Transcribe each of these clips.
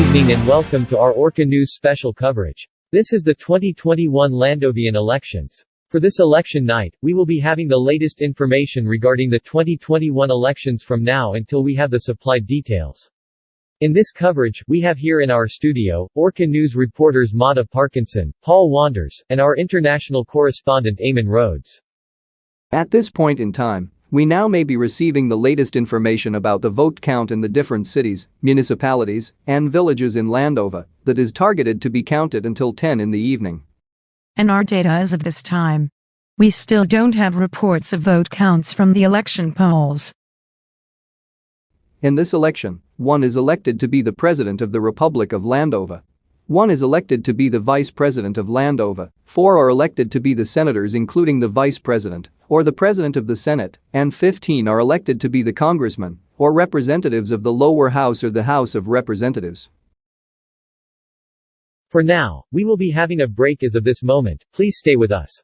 evening and welcome to our Orca News special coverage. This is the 2021 Landovian elections. For this election night, we will be having the latest information regarding the 2021 elections from now until we have the supplied details. In this coverage, we have here in our studio, Orca News reporters Mata Parkinson, Paul Wanders, and our international correspondent Eamon Rhodes. At this point in time, we now may be receiving the latest information about the vote count in the different cities, municipalities, and villages in Landova that is targeted to be counted until 10 in the evening. And our data as of this time. We still don't have reports of vote counts from the election polls. In this election, one is elected to be the President of the Republic of Landova. One is elected to be the Vice President of Landova, 4 are elected to be the senators including the Vice President, or the President of the Senate, and 15 are elected to be the congressmen, or representatives of the lower house or the House of Representatives. For now, we will be having a break as of this moment, please stay with us.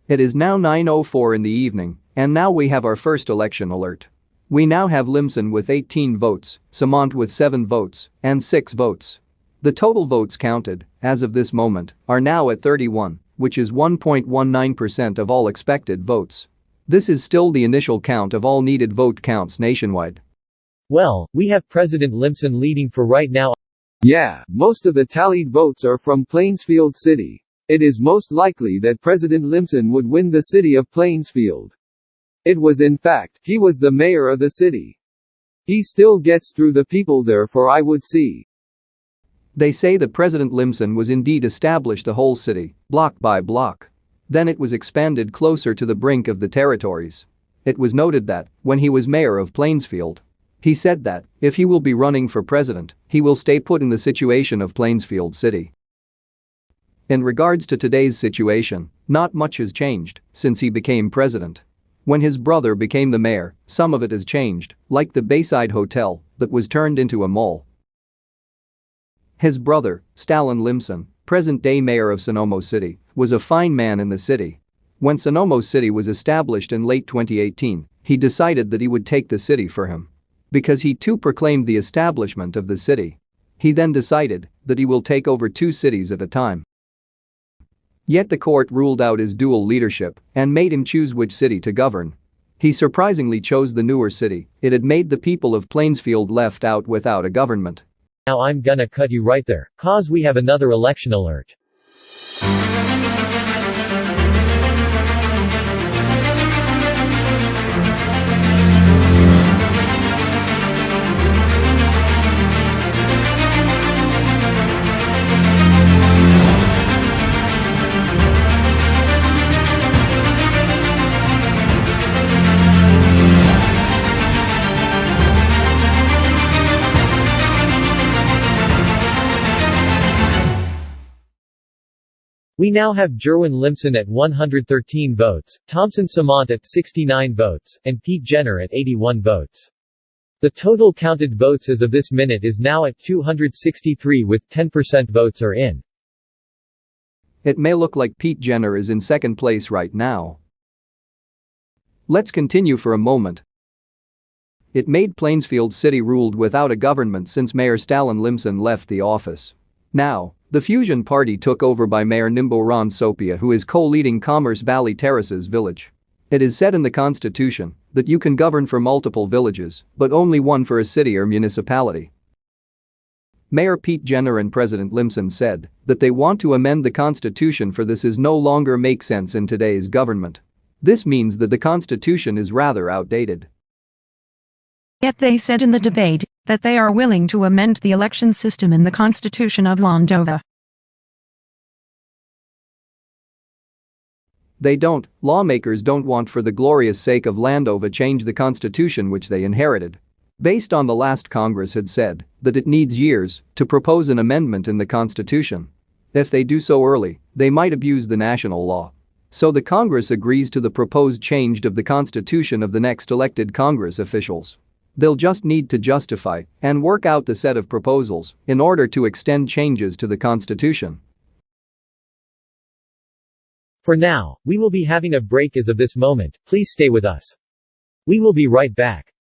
It is now 9:04 in the evening, and now we have our first election alert. We now have Limson with 18 votes, Samant with 7 votes, and 6 votes. The total votes counted, as of this moment, are now at 31, which is 1.19% of all expected votes. This is still the initial count of all needed vote counts nationwide. Well, we have President Limson leading for right now. Yeah, most of the tallied votes are from Plainsfield City. It is most likely that President Limson would win the city of Plainsfield. It was in fact, he was the mayor of the city. He still gets through the people therefore I would see. They say that President Limson was indeed established the whole city, block by block. Then it was expanded closer to the brink of the territories. It was noted that, when he was mayor of Plainsfield, he said that, if he will be running for president, he will stay put in the situation of Plainsfield City. In regards to today's situation, not much has changed since he became president. When his brother became the mayor, some of it has changed, like the Bayside Hotel that was turned into a mall. His brother, Stalin Limson, present-day mayor of Sonomo City, was a fine man in the city. When Sonomo City was established in late 2018, he decided that he would take the city for him. Because he too proclaimed the establishment of the city. He then decided that he will take over 2 cities at a time. Yet the court ruled out his dual leadership and made him choose which city to govern. He surprisingly chose the newer city. It had made the people of Plainsfield left out without a government. Now I'm gonna cut you right there, cause we have another election alert. We now have Jerwin Limson at 113 votes, Thompson Samant at 69 votes, and Pete Jenner at 81 votes. The total counted votes as of this minute is now at 263 with 10% votes are in. It may look like Pete Jenner is in second place right now. Let's continue for a moment. It made Plainsfield City ruled without a government since Mayor Stalin Limson left the office. Now, the Fusion Party took over by Mayor Nimbo Ron Sopia, who is co-leading Commerce Valley Terraces village. It is said in the constitution that you can govern for multiple villages, but only one for a city or municipality. Mayor Pete Jenner and President Limson said that they want to amend the constitution for this is no longer make sense in today's government. This means that the constitution is rather outdated. Yet they said in the debate that they are willing to amend the election system in the Constitution of Landova. Lawmakers don't want for the glorious sake of Landova change the constitution which they inherited. Based on the last Congress had said that it needs years to propose an amendment in the constitution. If they do so early, they might abuse the national law. So the Congress agrees to the proposed change of the constitution of the next elected Congress officials. They'll just need to justify and work out the set of proposals in order to extend changes to the constitution. For now, we will be having a break as of this moment, please stay with us. We will be right back.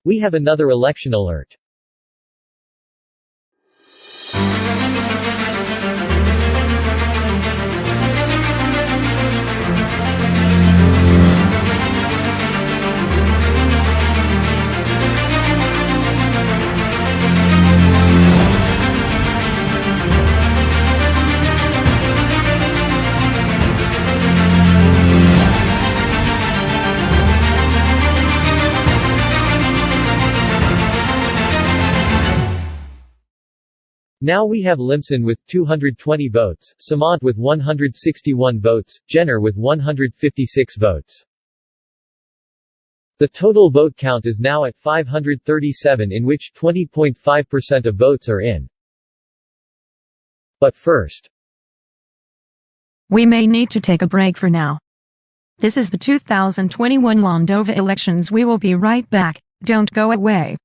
We have another election alert. Now we have Limson with 220 votes, Samant with 161 votes, Jenner with 156 votes. The total vote count is now at 537, in which 20.5% of votes are in. But first, we may need to take a break for now. This is the 2021 Landova elections. We will be right back, don't go away.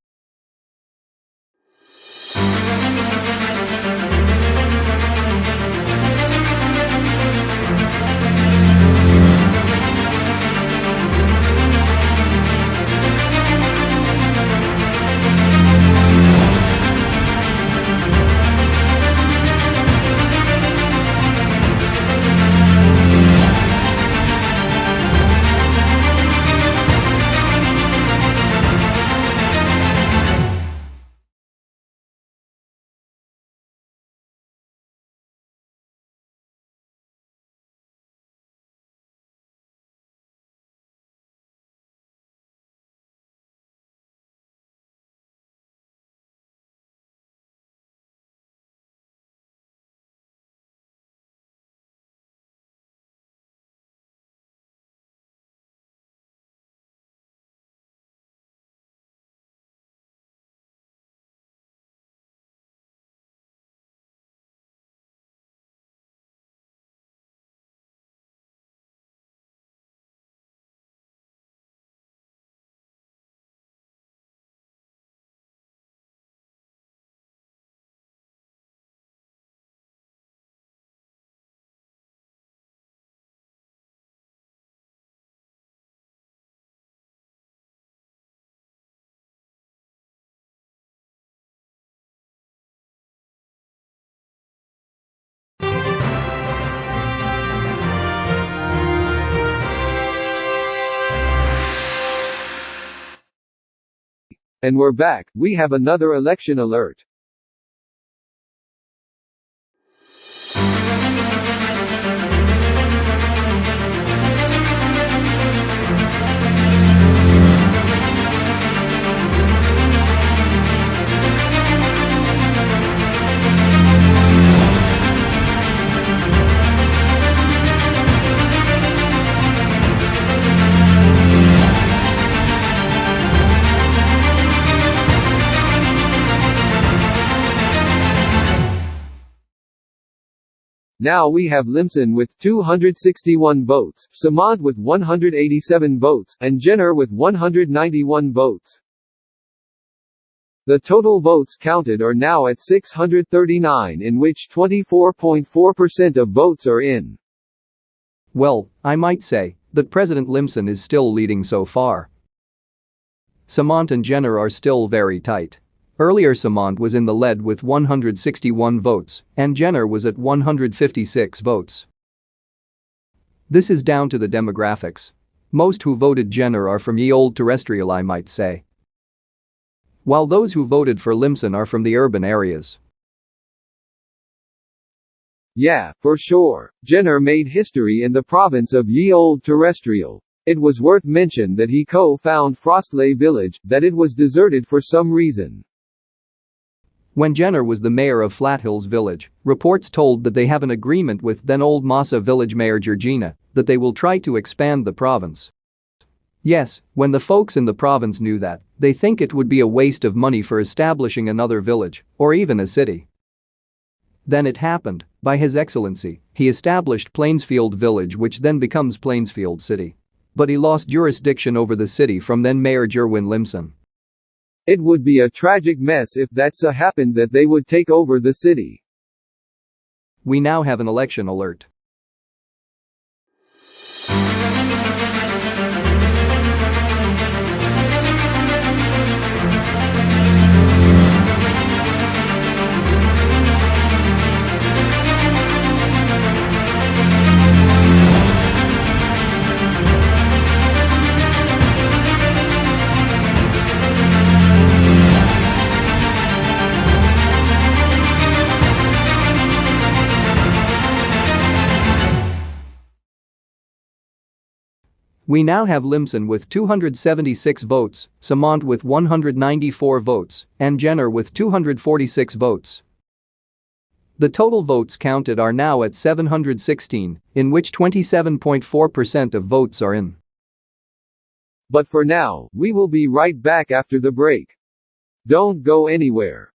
And we're back. We have another election alert. Now we have Limson with 261 votes, Samant with 187 votes, and Jenner with 191 votes. The total votes counted are now at 639, in which 24.4% of votes are in. Well, I might say that President Limson is still leading so far. Samant and Jenner are still very tight. Earlier Samant was in the lead with 161 votes, and Jenner was at 156 votes. This is down to the demographics. Most who voted Jenner are from ye old terrestrial, I might say, while those who voted for Limson are from the urban areas. Yeah, for sure. Jenner made history in the province of ye old terrestrial. It was worth mention that he co-found Frostley village, that it was deserted for some reason. When Jenner was the mayor of Flathills village, reports told that they have an agreement with then old Massa village mayor Georgina that they will try to expand the province. Yes, when the folks in the province knew that, they think it would be a waste of money for establishing another village, or even a city. Then it happened, by His Excellency, he established Plainsfield village, which then becomes Plainsfield city. But he lost jurisdiction over the city from then Mayor Jerwin Limson. It would be a tragic mess if that's happened, that they would take over the city. We now have an election alert. We now have Limson with 276 votes, Samant with 194 votes, and Jenner with 246 votes. The total votes counted are now at 716, in which 27.4% of votes are in. But for now, we will be right back after the break. Don't go anywhere.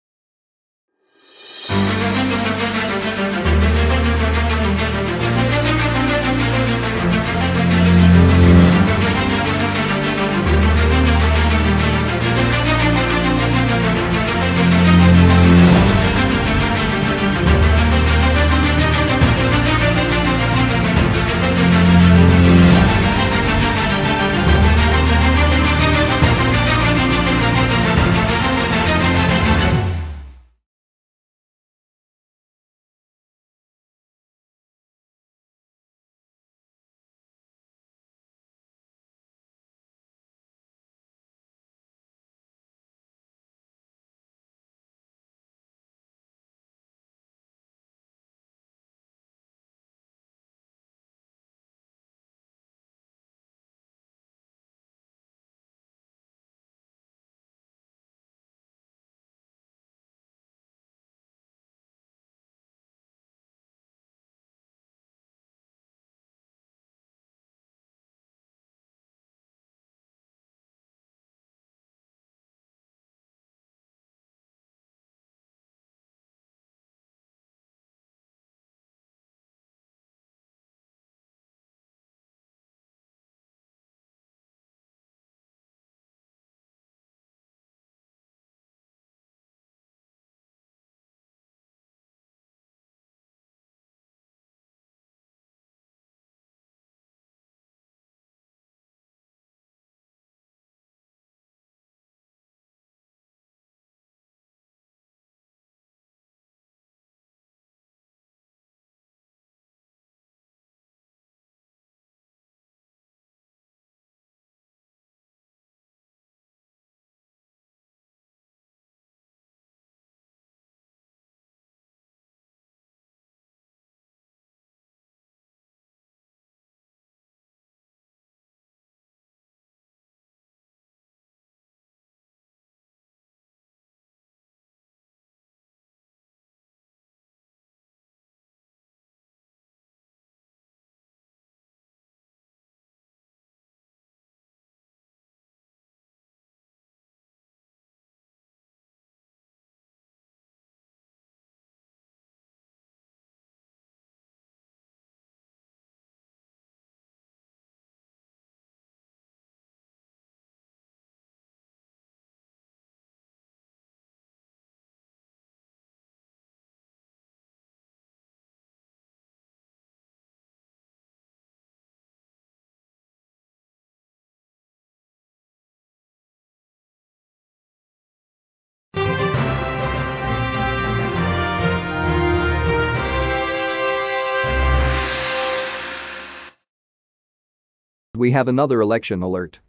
we have another election alert.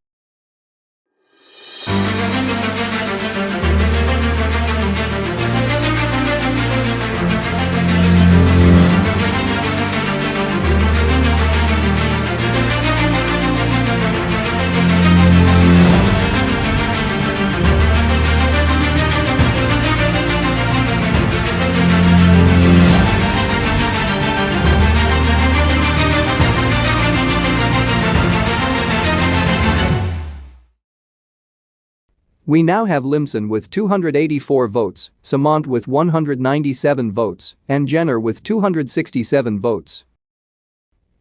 We now have Limson with 284 votes, Samant with 197 votes, and Jenner with 267 votes.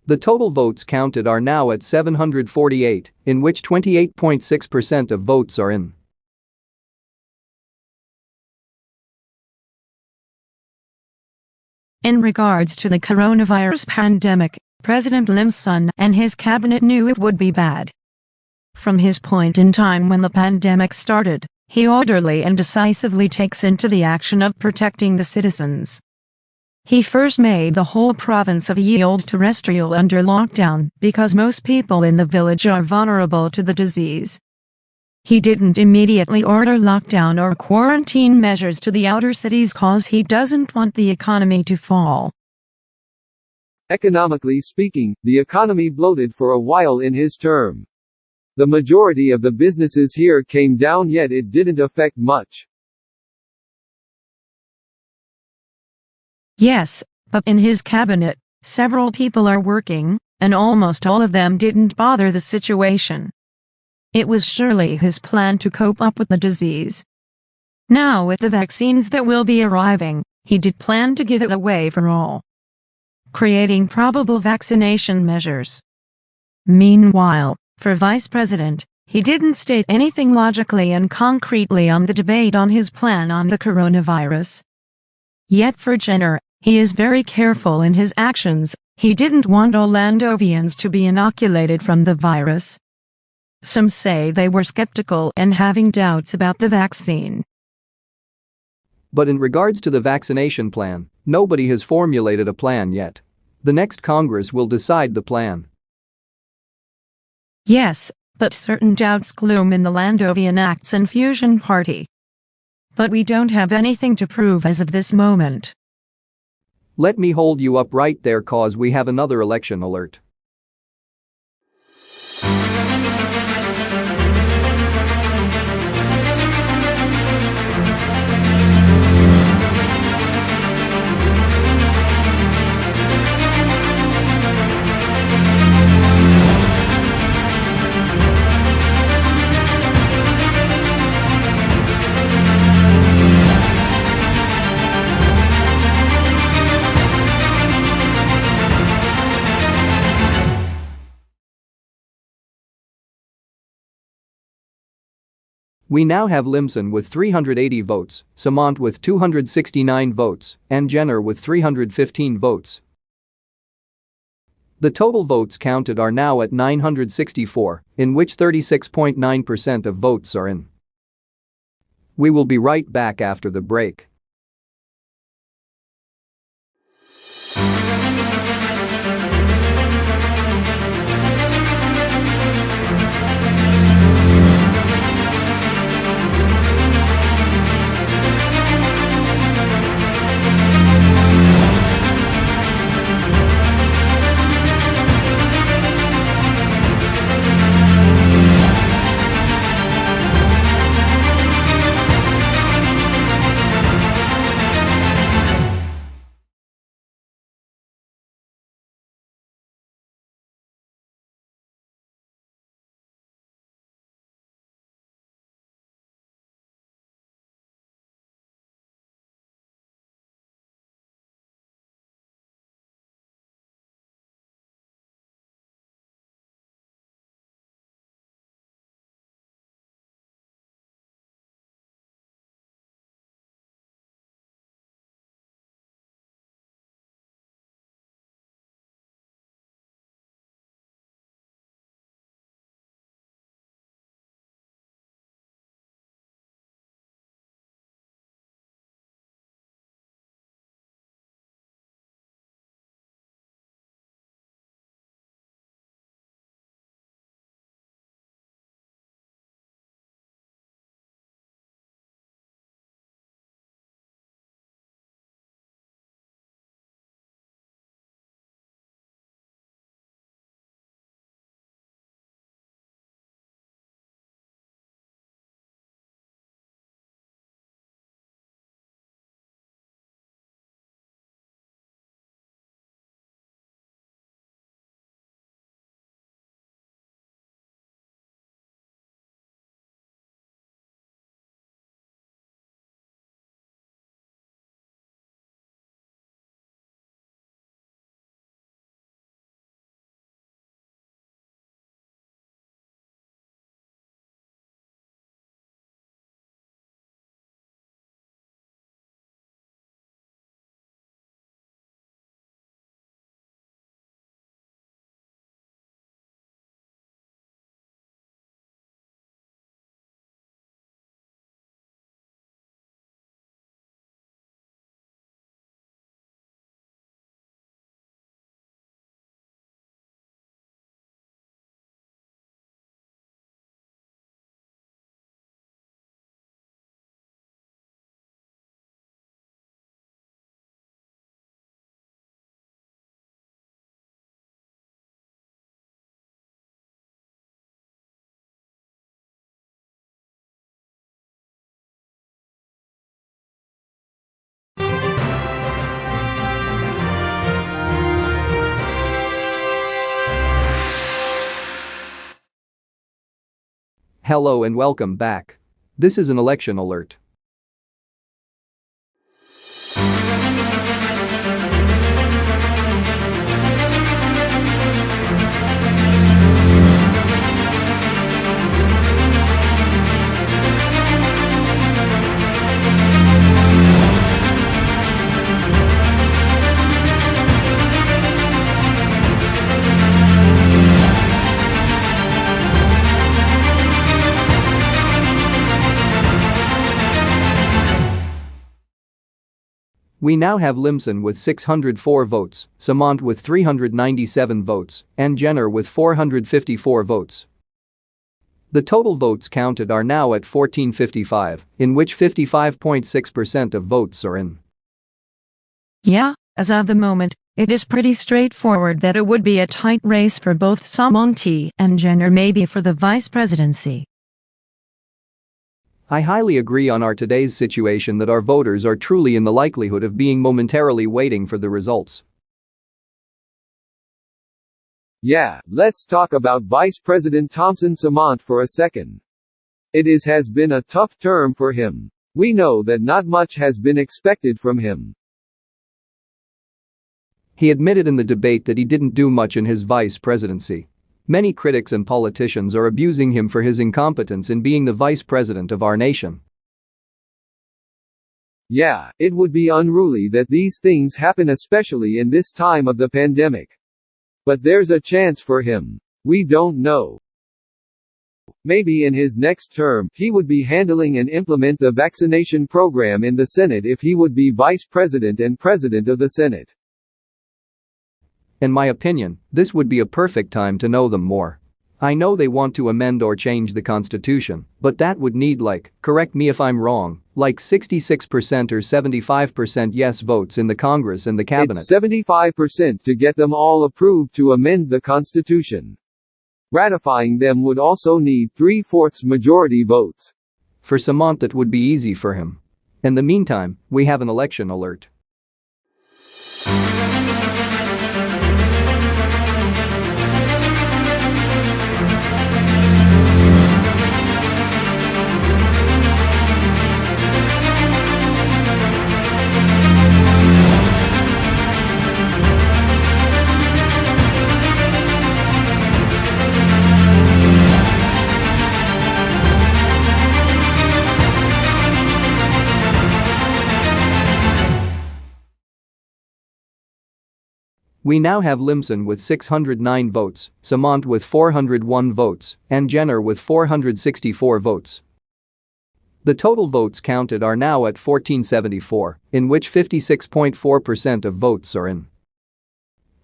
The total votes counted are now at 748, in which 28.6% of votes are in. In regards to the coronavirus pandemic, President Limson and his cabinet knew it would be bad. From his point in time when the pandemic started, he orderly and decisively takes into the action of protecting the citizens. He first made the whole province of Yield terrestrial under lockdown because most people in the village are vulnerable to the disease. He didn't immediately order lockdown or quarantine measures to the outer cities cause he doesn't want the economy to fall. Economically speaking, the economy bloated for a while in his term. The majority of the businesses here came down, yet it didn't affect much. Yes, but in his cabinet, several people are working, and almost all of them didn't bother the situation. It was surely his plan to cope up with the disease. Now with the vaccines that will be arriving, he did plan to give it away for all, creating probable vaccination measures. Meanwhile, for Vice President, he didn't state anything logically and concretely on the debate on his plan on the coronavirus. Yet for Jenner, he is very careful in his actions. He didn't want all Landovians to be inoculated from the virus. Some say they were skeptical and having doubts about the vaccine. But in regards to the vaccination plan, nobody has formulated a plan yet. The next Congress will decide the plan. Yes, but certain doubts gloom in the Landovian Acts and Fusion Party. But we don't have anything to prove as of this moment. Let me hold you up right there cause we have another election alert. We now have Limson with 380 votes, Samant with 269 votes, and Jenner with 315 votes. The total votes counted are now at 964, in which 36.9% of votes are in. We will be right back after the break. Hello and welcome back. This is an election alert. We now have Limson with 604 votes, Samant with 397 votes, and Jenner with 454 votes. The total votes counted are now at 1455, in which 55.6% of votes are in. Yeah, as of the moment, it is pretty straightforward that it would be a tight race for both Samant and Jenner, maybe for the vice presidency. I highly agree on our today's situation that our voters are truly in the likelihood of being momentarily waiting for the results. Yeah, let's talk about Vice President Thompson Samant for a second. Has been a tough term for him. We know that not much has been expected from him. He admitted in the debate that he didn't do much in his vice presidency. Many critics and politicians are abusing him for his incompetence in being the vice president of our nation. Yeah, it would be unruly that these things happen, especially in this time of the pandemic. But there's a chance for him. We don't know. Maybe in his next term, he would be handling and implement the vaccination program in the Senate if he would be vice president and president of the Senate. In my opinion, this would be a perfect time to know them more. I know they want to amend or change the constitution, but that would need correct me if I'm wrong, 66% or 75% yes votes in the Congress and the cabinet. It's 75% to get them all approved to amend the constitution. Ratifying them would also need 3/4 majority votes. For Samant that would be easy for him. In the meantime, we have an election alert. We now have Limson with 609 votes, Samant with 401 votes, and Jenner with 464 votes. The total votes counted are now at 1474, in which 56.4% of votes are in.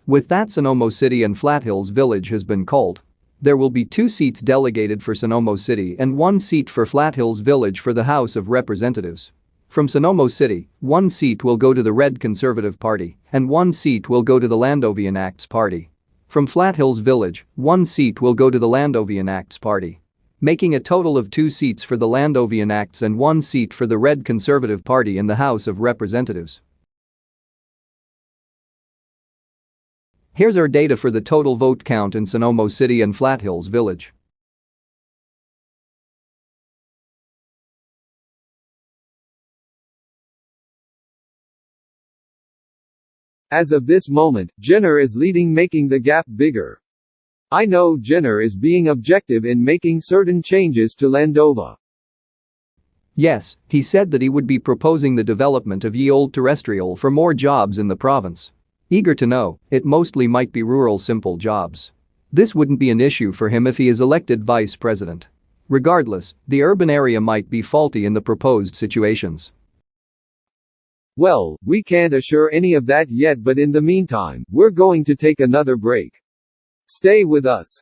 With that, Sonoma City and Flat Hills Village has been called. There will be 2 seats delegated for Sonoma City and 1 seat for Flat Hills Village for the House of Representatives. From Sonoma City, 1 seat will go to the Red Conservative Party, and 1 seat will go to the Landovian Acts Party. From Flat Hills Village, 1 seat will go to the Landovian Acts Party, making a total of 2 seats for the Landovian Acts and 1 seat for the Red Conservative Party in the House of Representatives. Here's our data for the total vote count in Sonoma City and Flat Hills Village. As of this moment, Jenner is leading, making the gap bigger. I know Jenner is being objective in making certain changes to Landova. Yes, he said that he would be proposing the development of ye old terrestrial for more jobs in the province. Eager to know, it mostly might be rural simple jobs. This wouldn't be an issue for him if he is elected vice president. Regardless, the urban area might be faulty in the proposed situations. Well, we can't assure any of that yet, but in the meantime, we're going to take another break. Stay with us.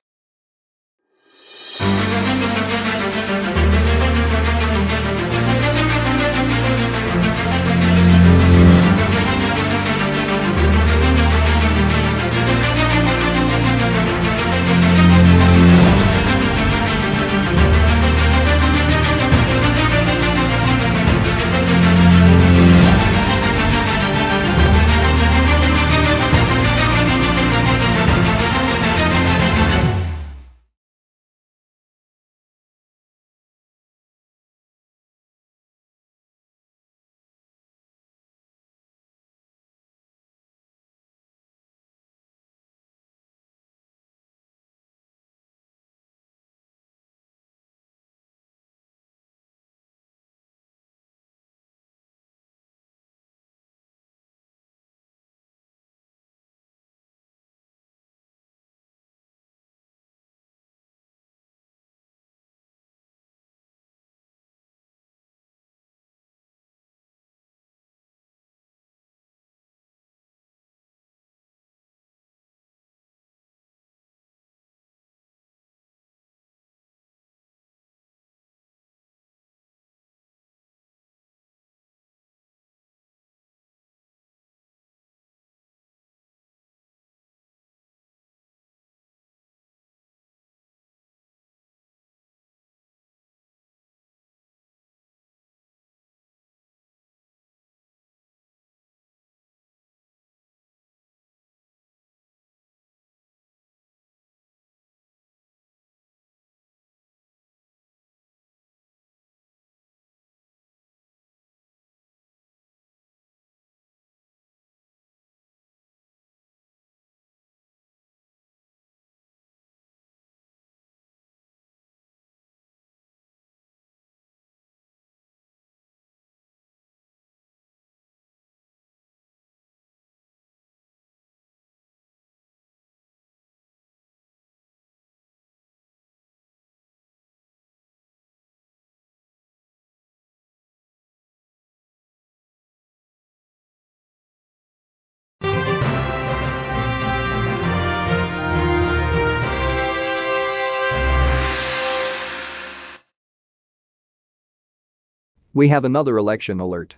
We have another election alert.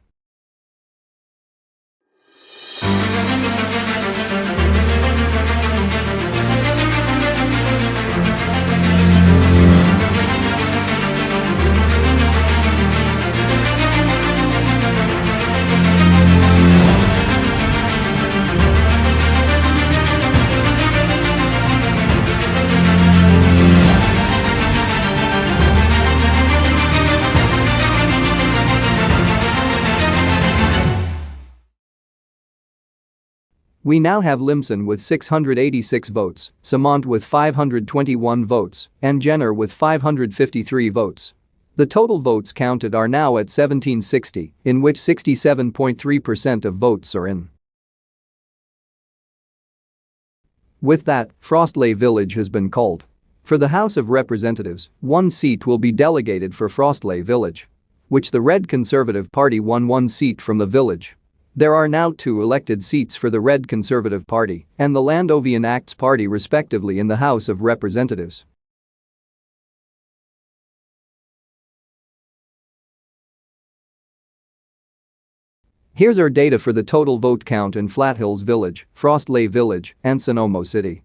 We now have Limson with 686 votes, Samant with 521 votes, and Jenner with 553 votes. The total votes counted are now at 1760, in which 67.3% of votes are in. With that, Frostley Village has been called. For the House of Representatives, one seat will be delegated for Frostley Village, which the Red Conservative Party won one seat from the village. There are now 2 elected seats for the Red Conservative Party and the Landovian Acts Party respectively in the House of Representatives. Here's our data for the total vote count in Flathills Village, Frostley Village, and Sonomo City.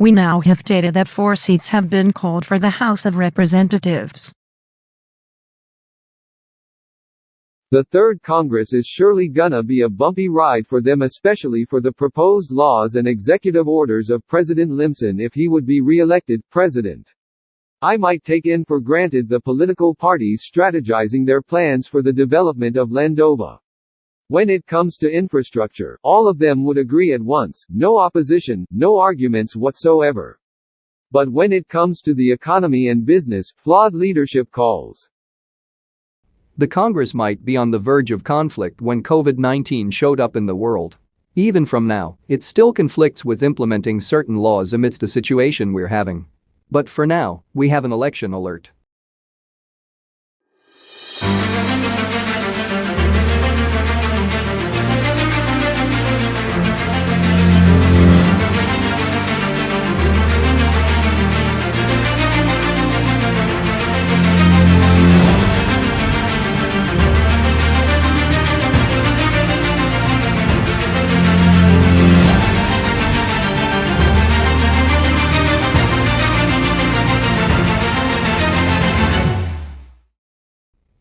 We now have data that 4 seats have been called for the House of Representatives. The third Congress is surely gonna be a bumpy ride for them, especially for the proposed laws and executive orders of President Limson if he would be re-elected president. I might take in for granted the political parties strategizing their plans for the development of Landova. When it comes to infrastructure, all of them would agree at once, no opposition, no arguments whatsoever. But when it comes to the economy and business, flawed leadership calls. The Congress might be on the verge of conflict when COVID-19 showed up in the world. Even from now, it still conflicts with implementing certain laws amidst the situation we're having. But for now, we have an election alert.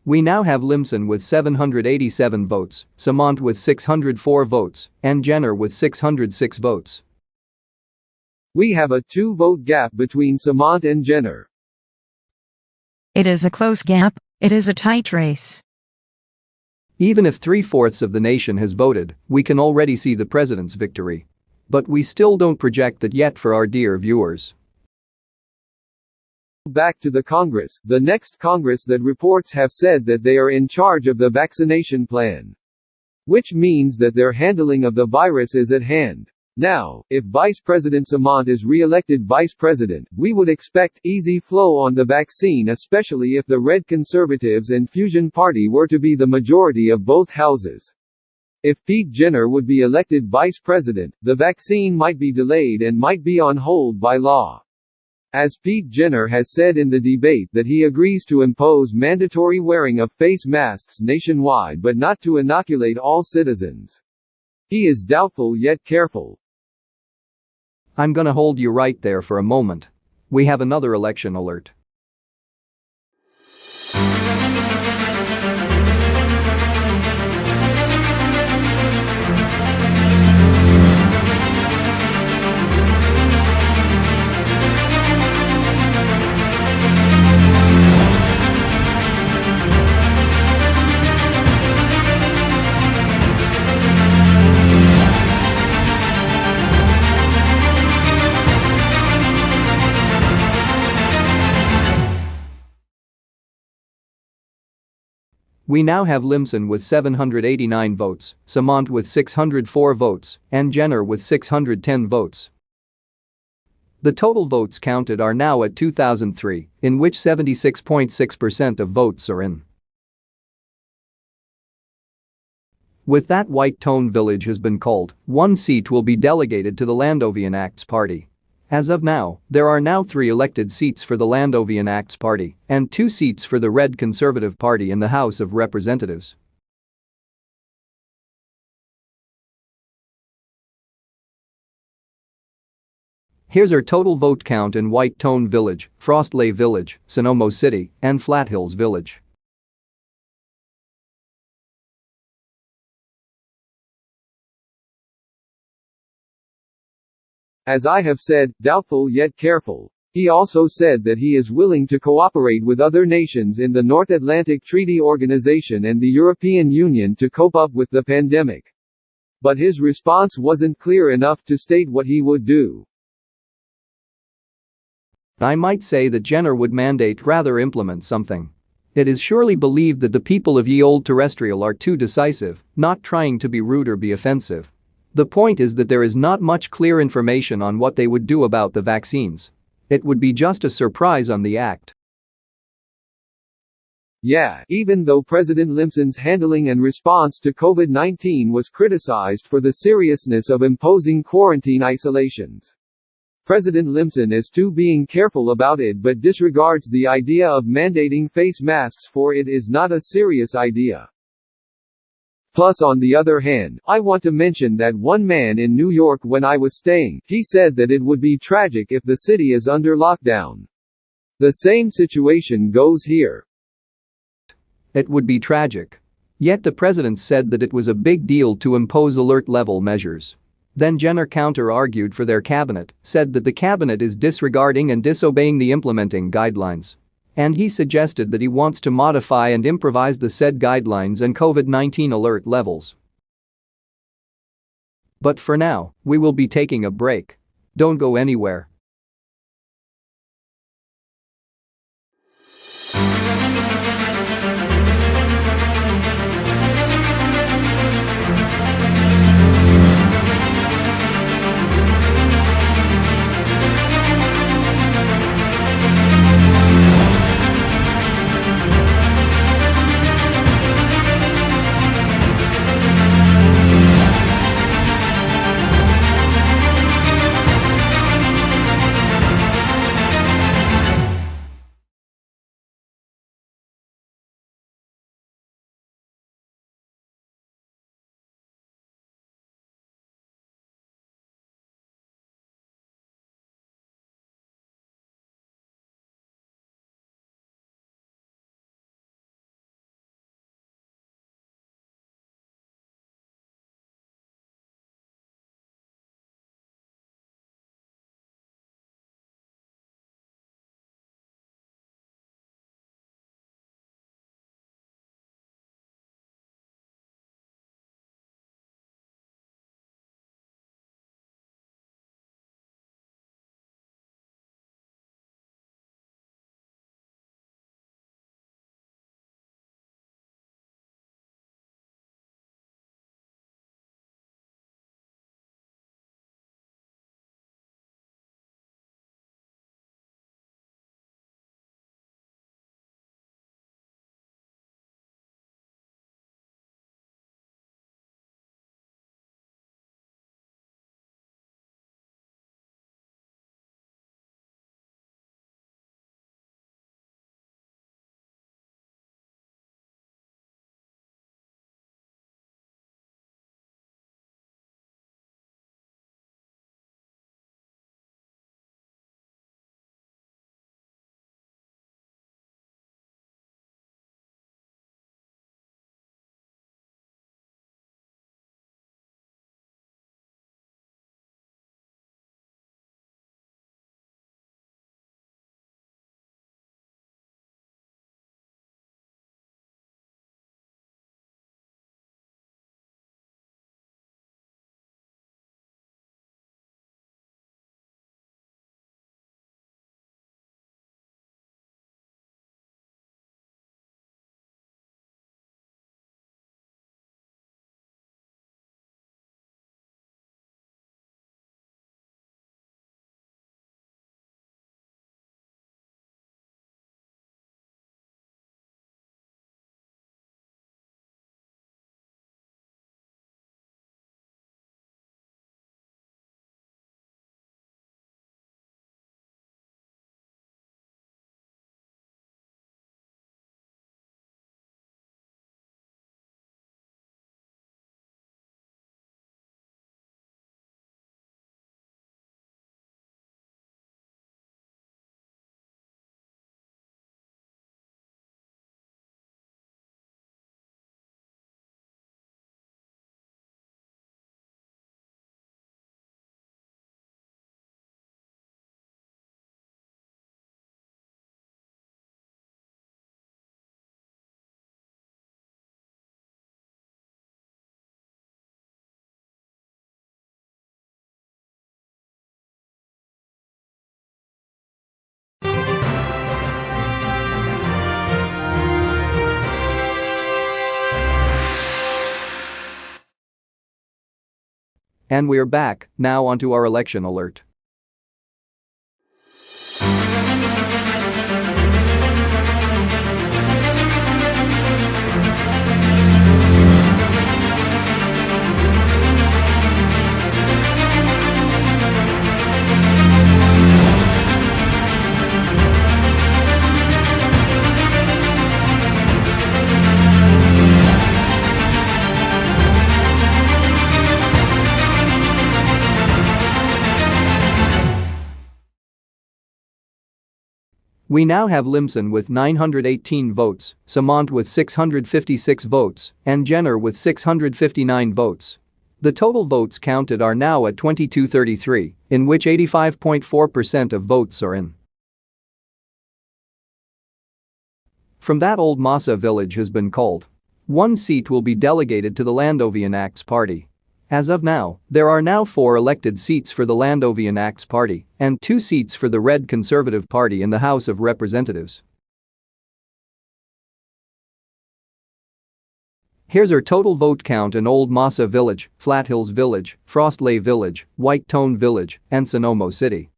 We now have Limson with 787 votes, Samant with 604 votes, and Jenner with 606 votes. We have a 2-vote gap between Samant and Jenner. It is a close gap, it is a tight race. Even if 3/4 of the nation has voted, we can already see the president's victory. But we still don't project that yet for our dear viewers. Back to the Congress, the next Congress that reports have said that they are in charge of the vaccination plan. Which means that their handling of the virus is at hand. Now, if Vice President Samant is re-elected Vice President, we would expect easy flow on the vaccine, especially if the Red Conservatives and Fusion Party were to be the majority of both houses. If Pete Jenner would be elected Vice President, the vaccine might be delayed and might be on hold by law. As Pete Jenner has said in the debate that he agrees to impose mandatory wearing of face masks nationwide but not to inoculate all citizens. He is doubtful yet careful. I'm gonna hold you right there for a moment. We have another election alert. We now have Limson with 789 votes, Samant with 604 votes, and Jenner with 610 votes. The total votes counted are now at 2003, in which 76.6% of votes are in. With that, White Tone Village has been called, one seat will be delegated to the Landovian Acts Party. As of now, there are now 3 elected seats for the Landovian Acts Party and 2 seats for the Red Conservative Party in the House of Representatives. Here's our total vote count in White Tone Village, Frostley Village, Sonoma City, and Flathills Village. As I have said, doubtful yet careful. He also said that he is willing to cooperate with other nations in the North Atlantic Treaty Organization and the European Union to cope up with the pandemic. But his response wasn't clear enough to state what he would do. I might say that Jenner would mandate rather implement something. It is surely believed that the people of ye old terrestrial are too decisive, not trying to be rude or be offensive. The point is that there is not much clear information on what they would do about the vaccines. It would be just a surprise on the act. Yeah, even though President Limson's handling and response to COVID-19 was criticized for the seriousness of imposing quarantine isolations. President Limson is too being careful about it but disregards the idea of mandating face masks, for it is not a serious idea. Plus, on the other hand, I want to mention that one man in New York when I was staying, he said that it would be tragic if the city is under lockdown. The same situation goes here. It would be tragic. Yet the president said that it was a big deal to impose alert-level measures. Then Jenner counter-argued for their cabinet, said that the cabinet is disregarding and disobeying the implementing guidelines. And he suggested that he wants to modify and improvise the said guidelines and COVID-19 alert levels. But for now, we will be taking a break. Don't go anywhere. And we're back, now onto our election alert. We now have Limson with 918 votes, Samant with 656 votes, and Jenner with 659 votes. The total votes counted are now at 2233, in which 85.4% of votes are in. From that old Massa village has been called. One seat will be delegated to the Landovian Acts Party. As of now, there are now 4 elected seats for the Landovian Acts Party and 2 seats for the Red Conservative Party in the House of Representatives. Here's our total vote count in Old Massa Village, Flat Hills Village, Frostley Village, White Tone Village, and Sonomo City.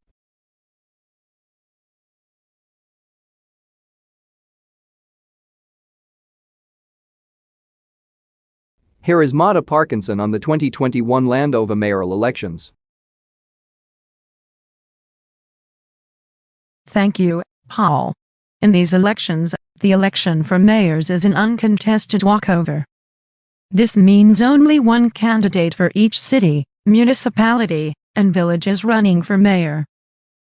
Here is Mata Parkinson on the 2021 Landova mayoral elections. Thank you, Paul. In these elections, the election for mayors is an uncontested walkover. This means only one candidate for each city, municipality, and village is running for mayor.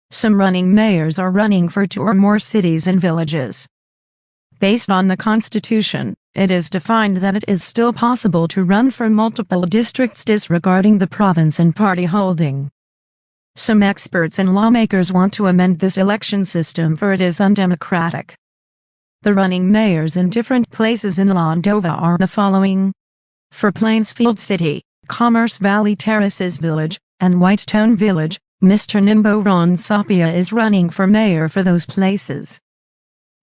Some running mayors are running for 2 or more cities and villages. Based on the Constitution, it is defined that it is still possible to run for multiple districts disregarding the province and party holding. Some experts and lawmakers want to amend this election system for it is undemocratic. The running mayors in different places in Landova are the following. For Plainsfield City, Commerce Valley Terraces Village, and White Tone Village, Mr. Nimbo Ron Sapia is running for mayor for those places.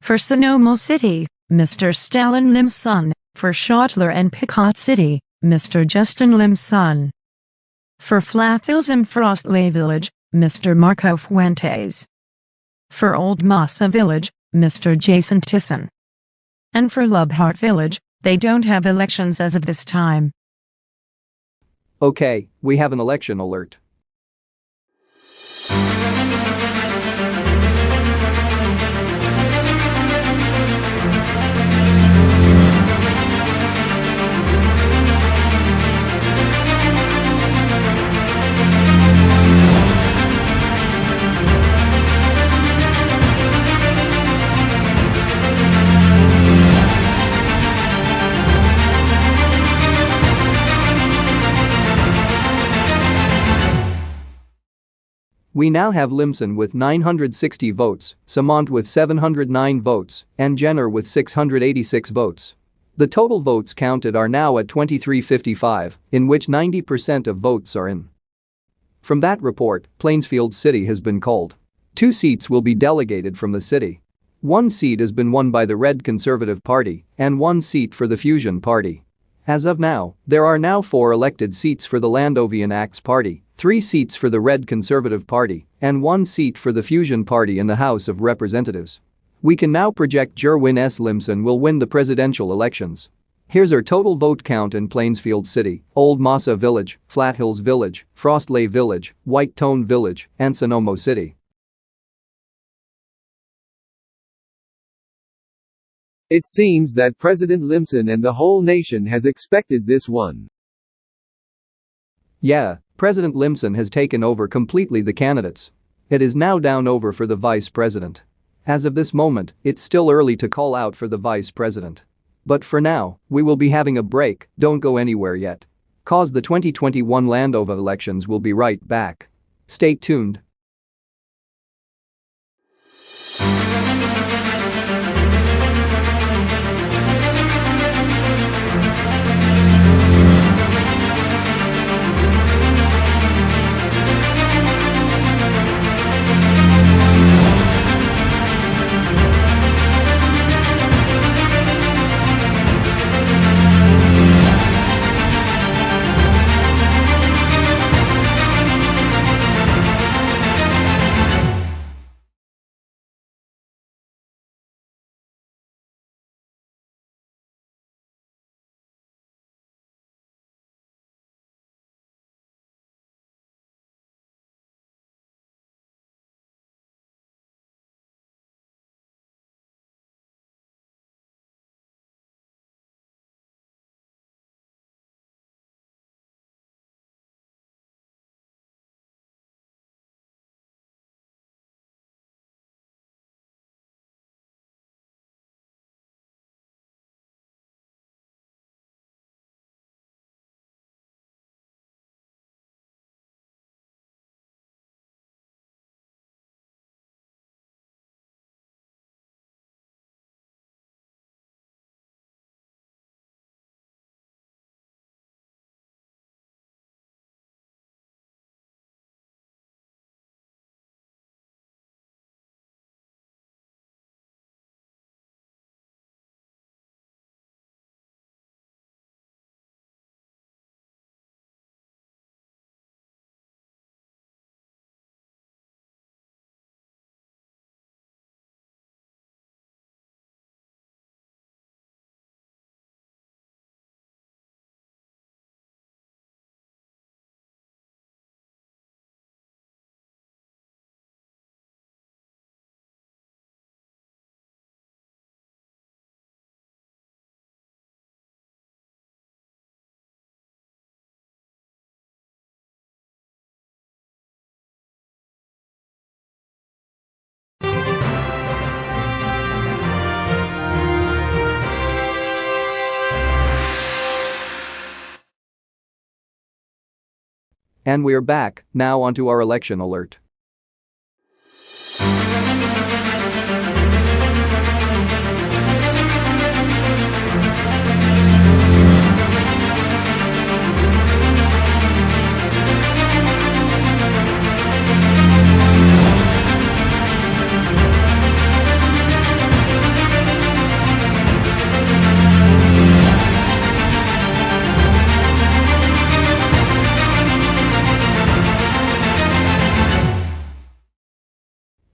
For Sonomo City, Mr. Stalin Lim's son. For Schottler and Picot City, Mr. Justin Lim's son. For Flat Hills and Frostley Village, Mr. Marco Fuentes. For Old Massa Village, Mr. Jason Tisson. And for Lubhart Village, they don't have elections as of this time. Okay, we have an election alert. We now have Limson with 960 votes, Samant with 709 votes, and Jenner with 686 votes. The total votes counted are now at 2355, in which 90% of votes are in. From that report, Plainsfield City has been called. 2 seats will be delegated from the city. 1 seat has been won by the Red Conservative Party, and 1 seat for the Fusion Party. As of now, there are now 4 elected seats for the Landovian Acts Party, 3 seats for the Red Conservative Party, and 1 seat for the Fusion Party in the House of Representatives. We can now project Jerwin S. Limson will win the presidential elections. Here's our total vote count in Plainsfield City, Old Massa Village, Flat Hills Village, Frostley Village, White Tone Village, and Sonomo City. It seems that President Limson and the whole nation has expected this one. Yeah, President Limson has taken over completely the candidates. It is now down over for the vice president. As of this moment, it's still early to call out for the vice president. But for now, we will be having a break, don't go anywhere yet. Cause the 2021 Landova elections will be right back. Stay tuned. And we're back, now onto our election alert.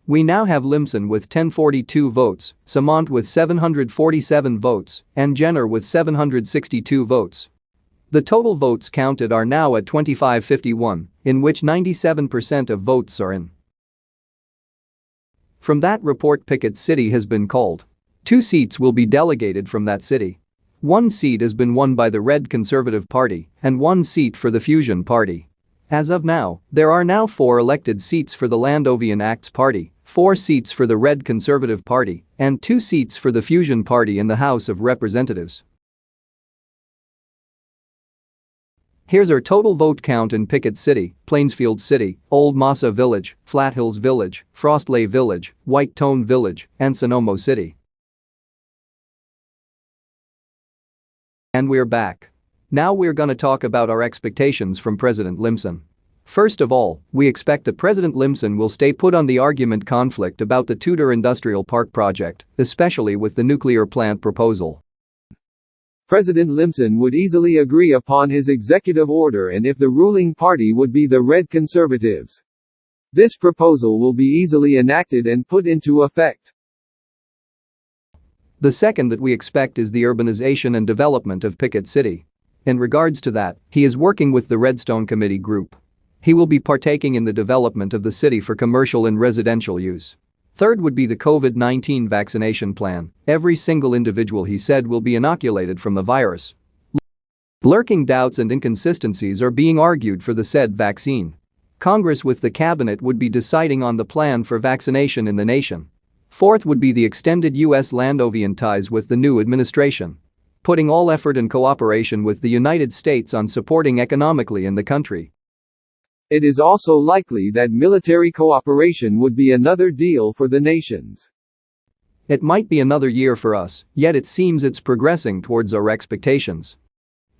We now have Limson with 1042 votes, Samant with 747 votes, and Jenner with 762 votes. The total votes counted are now at 2551, in which 97% of votes are in. From that report, Pickett City has been called. 2 seats will be delegated from that city. 1 seat has been won by the Red Conservative Party and 1 seat for the Fusion Party. As of now, there are now 4 elected seats for the Landovian Acts Party, 4 seats for the Red Conservative Party, and 2 seats for the Fusion Party in the House of Representatives. Here's our total vote count in Pickett City, Plainsfield City, Old Massa Village, Flat Hills Village, Frostley Village, White Tone Village, and Sonomo City. And we're back. Now we're gonna talk about our expectations from President Limson. First of all, we expect that President Limson will stay put on the argument conflict about the Tudor Industrial Park project, especially with the nuclear plant proposal. President Limson would easily agree upon his executive order, and if the ruling party would be the Red Conservatives, this proposal will be easily enacted and put into effect. The second that we expect is the urbanization and development of Pickett City. In regards to that, he is working with the Redstone Committee group. He will be partaking in the development of the city for commercial and residential use. Third would be the COVID-19 vaccination plan. Every single individual, he said, will be inoculated from the virus. Lurking doubts and inconsistencies are being argued for the said vaccine. Congress with the cabinet would be deciding on the plan for vaccination in the nation. Fourth would be the extended U.S. Landovian ties with the new administration, putting all effort and cooperation with the United States on supporting economically in the country. It is also likely that military cooperation would be another deal for the nations. It might be another year for us, yet it seems it's progressing towards our expectations.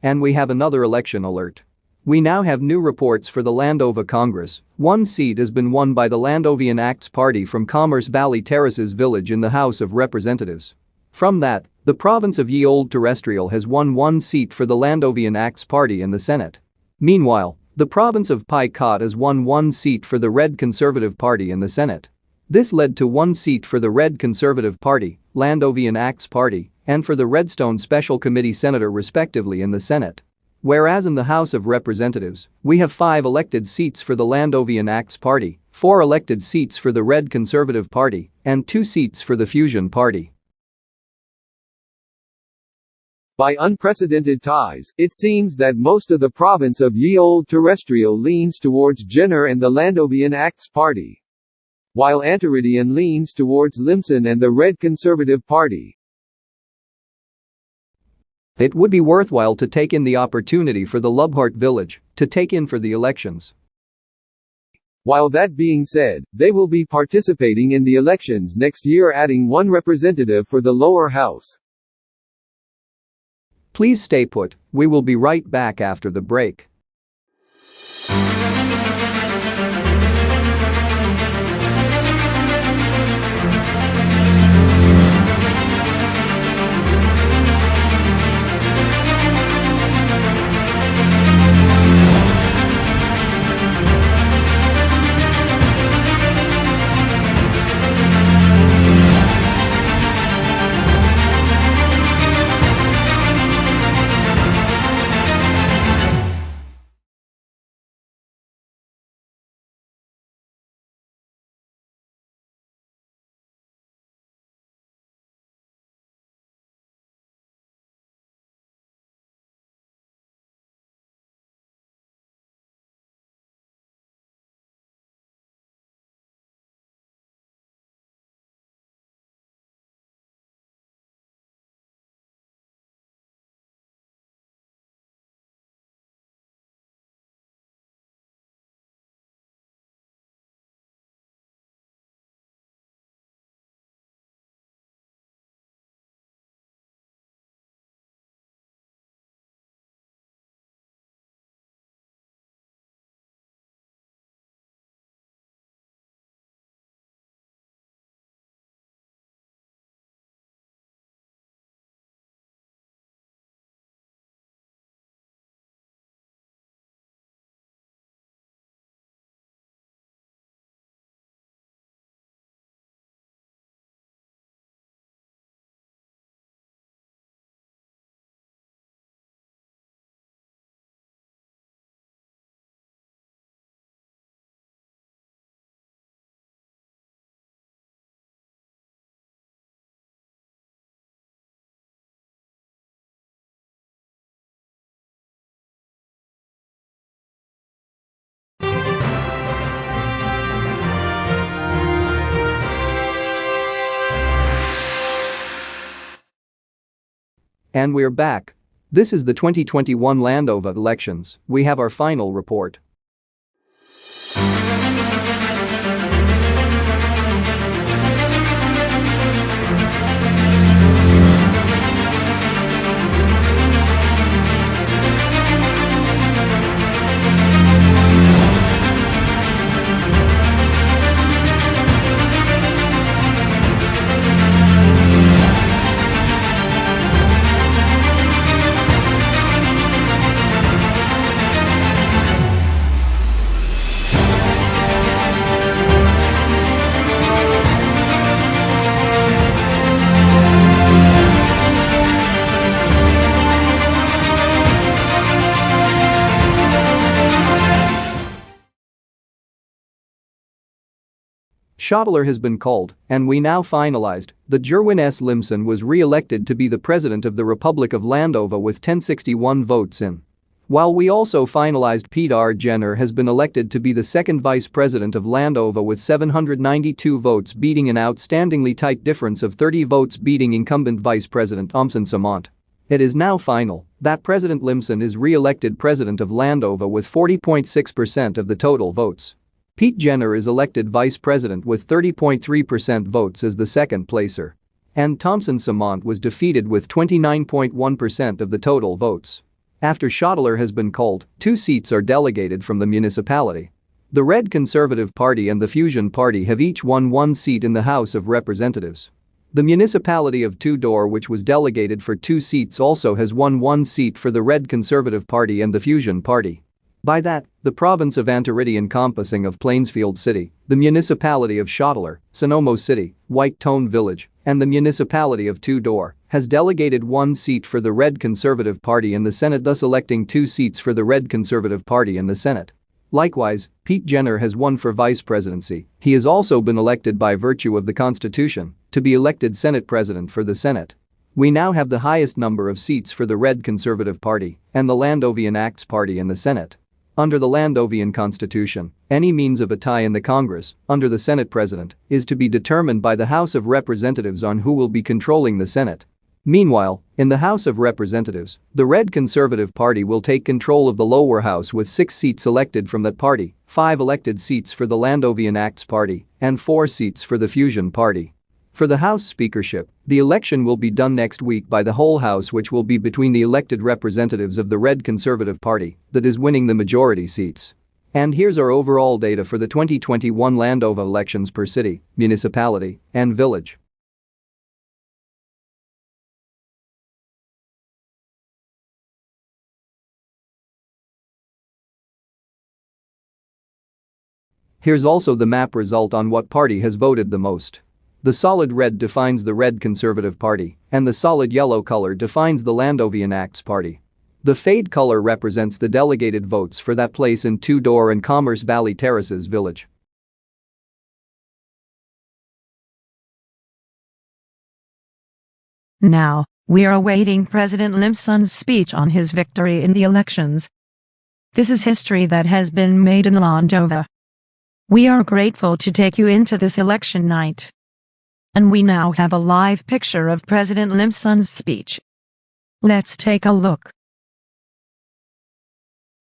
And we have another election alert. We now have new reports for the Landova Congress. 1 seat has been won by the Landovian Acts Party from Commerce Valley Terraces Village in the House of Representatives. From that, the province of Ye Old Terrestrial has won 1 seat for the Landovian Acts Party in the Senate. Meanwhile, the province of Pai Kot has won 1 seat for the Red Conservative Party in the Senate. This led to 1 seat for the Red Conservative Party, Landovian Acts Party, and for the Redstone Special Committee Senator respectively in the Senate. Whereas in the House of Representatives, we have 5 elected seats for the Landovian Acts Party, 4 elected seats for the Red Conservative Party, and 2 seats for the Fusion Party. By unprecedented ties, it seems that most of the province of Ye Old Terrestrial leans towards Jenner and the Landovian Acts Party, while Antirydian leans towards Limson and the Red Conservative Party. It would be worthwhile to take in the opportunity for the Lubhart village to take in for the elections. While that being said, they will be participating in the elections next year, adding 1 representative for the lower house. Please stay put, we will be right back after the break. And we're back. This is the 2021 Landova elections. We have our final report. Schottler has been called, and we now finalized. The Jerwin S. Limson was re-elected to be the President of the Republic of Landova with 1061 votes in. While we also finalized Pete R. Jenner has been elected to be the second Vice President of Landova with 792 votes, beating an outstandingly tight difference of 30 votes, beating incumbent Vice President Thompson Samant. It is now final that President Limson is re-elected President of Landova with 40.6% of the total votes. Pete Jenner is elected Vice President with 30.3% votes as the second placer. And Thompson Samant was defeated with 29.1% of the total votes. After Schottler has been called, 2 seats are delegated from the municipality. The Red Conservative Party and the Fusion Party have each won 1 seat in the House of Representatives. The municipality of Two-Door, which was delegated for 2 seats, also has won 1 seat for the Red Conservative Party and the Fusion Party. By that, the province of Antiridi encompassing of Plainsfield City, the municipality of Schottler, Sonomo City, White Tone Village, and the municipality of Two-Door has delegated 1 seat for the Red Conservative Party in the Senate, thus electing 2 seats for the Red Conservative Party in the Senate. Likewise, Pete Jenner has won for vice presidency. He has also been elected by virtue of the Constitution to be elected Senate President for the Senate. We now have the highest number of seats for the Red Conservative Party and the Landovian Acts Party in the Senate. Under the Landovian Constitution, any means of a tie in the Congress, under the Senate President, is to be determined by the House of Representatives on who will be controlling the Senate. Meanwhile, in the House of Representatives, the Red Conservative Party will take control of the lower house with 6 seats elected from that party, 5 elected seats for the Landovian Acts Party, and 4 seats for the Fusion Party. For the House Speakership, the election will be done next week by the whole House, which will be between the elected representatives of the Red Conservative Party that is winning the majority seats. And here's our overall data for the 2021 Landova elections per city, municipality, and village. Here's also the map result on what party has voted the most. The solid red defines the Red Conservative Party, and the solid yellow color defines the Landovian Acts Party. The fade color represents the delegated votes for that place in Two-Door and Commerce Valley Terraces village. Now, we are awaiting President Limson's speech on his victory in the elections. This is history that has been made in Landova. We are grateful to take you into this election night. And we now have a live picture of President Limson's speech. Let's take a look.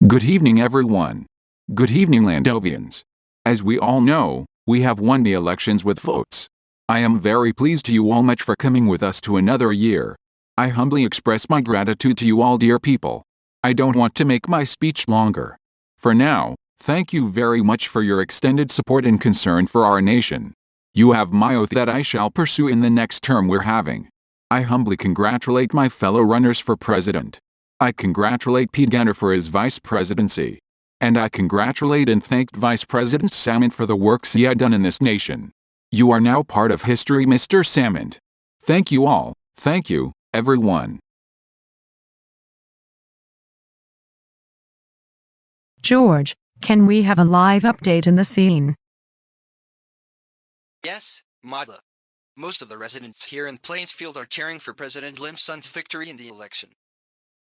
Good evening, everyone. Good evening, Landovians. As we all know, we have won the elections with votes. I am very pleased to you all much for coming with us to another year. I humbly express my gratitude to you all, dear people. I don't want to make my speech longer. For now, thank you very much for your extended support and concern for our nation. You have my oath that I shall pursue in the next term we're having. I humbly congratulate my fellow runners for president. I congratulate Pete Jenner for his vice presidency. And I congratulate and thank Vice President Samant for the works he had done in this nation. You are now part of history, Mr. Samant. Thank you all. Thank you, everyone. George, can we have a live update in the scene? Yes, Madla. Most of the residents here in Plainsfield are cheering for President Limson's victory in the election.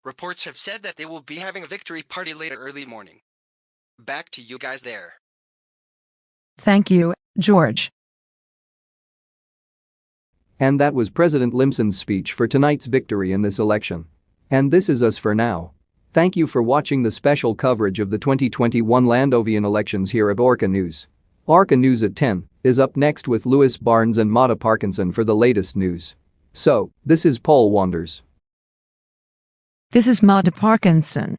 Reports have said that they will be having a victory party later early morning. Back to you guys there. Thank you, George. And that was President Limson's speech for tonight's victory in this election. And this is us for now. Thank you for watching the special coverage of the 2021 Landovian elections here at Orca News. Orca News at 10 is up next with Lewis Barnes and Mata Parkinson for the latest news. So, this is Paul Wanders. This is Mata Parkinson.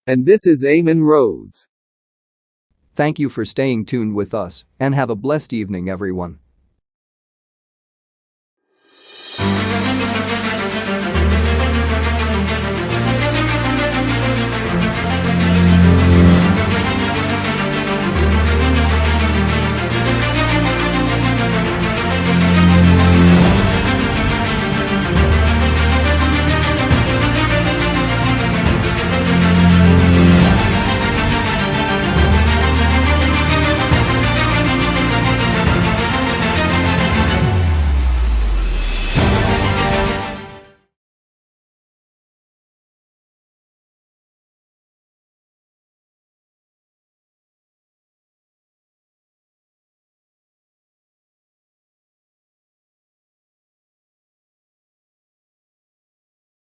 And this is Eamon Rhodes. Thank you for staying tuned with us, and have a blessed evening everyone.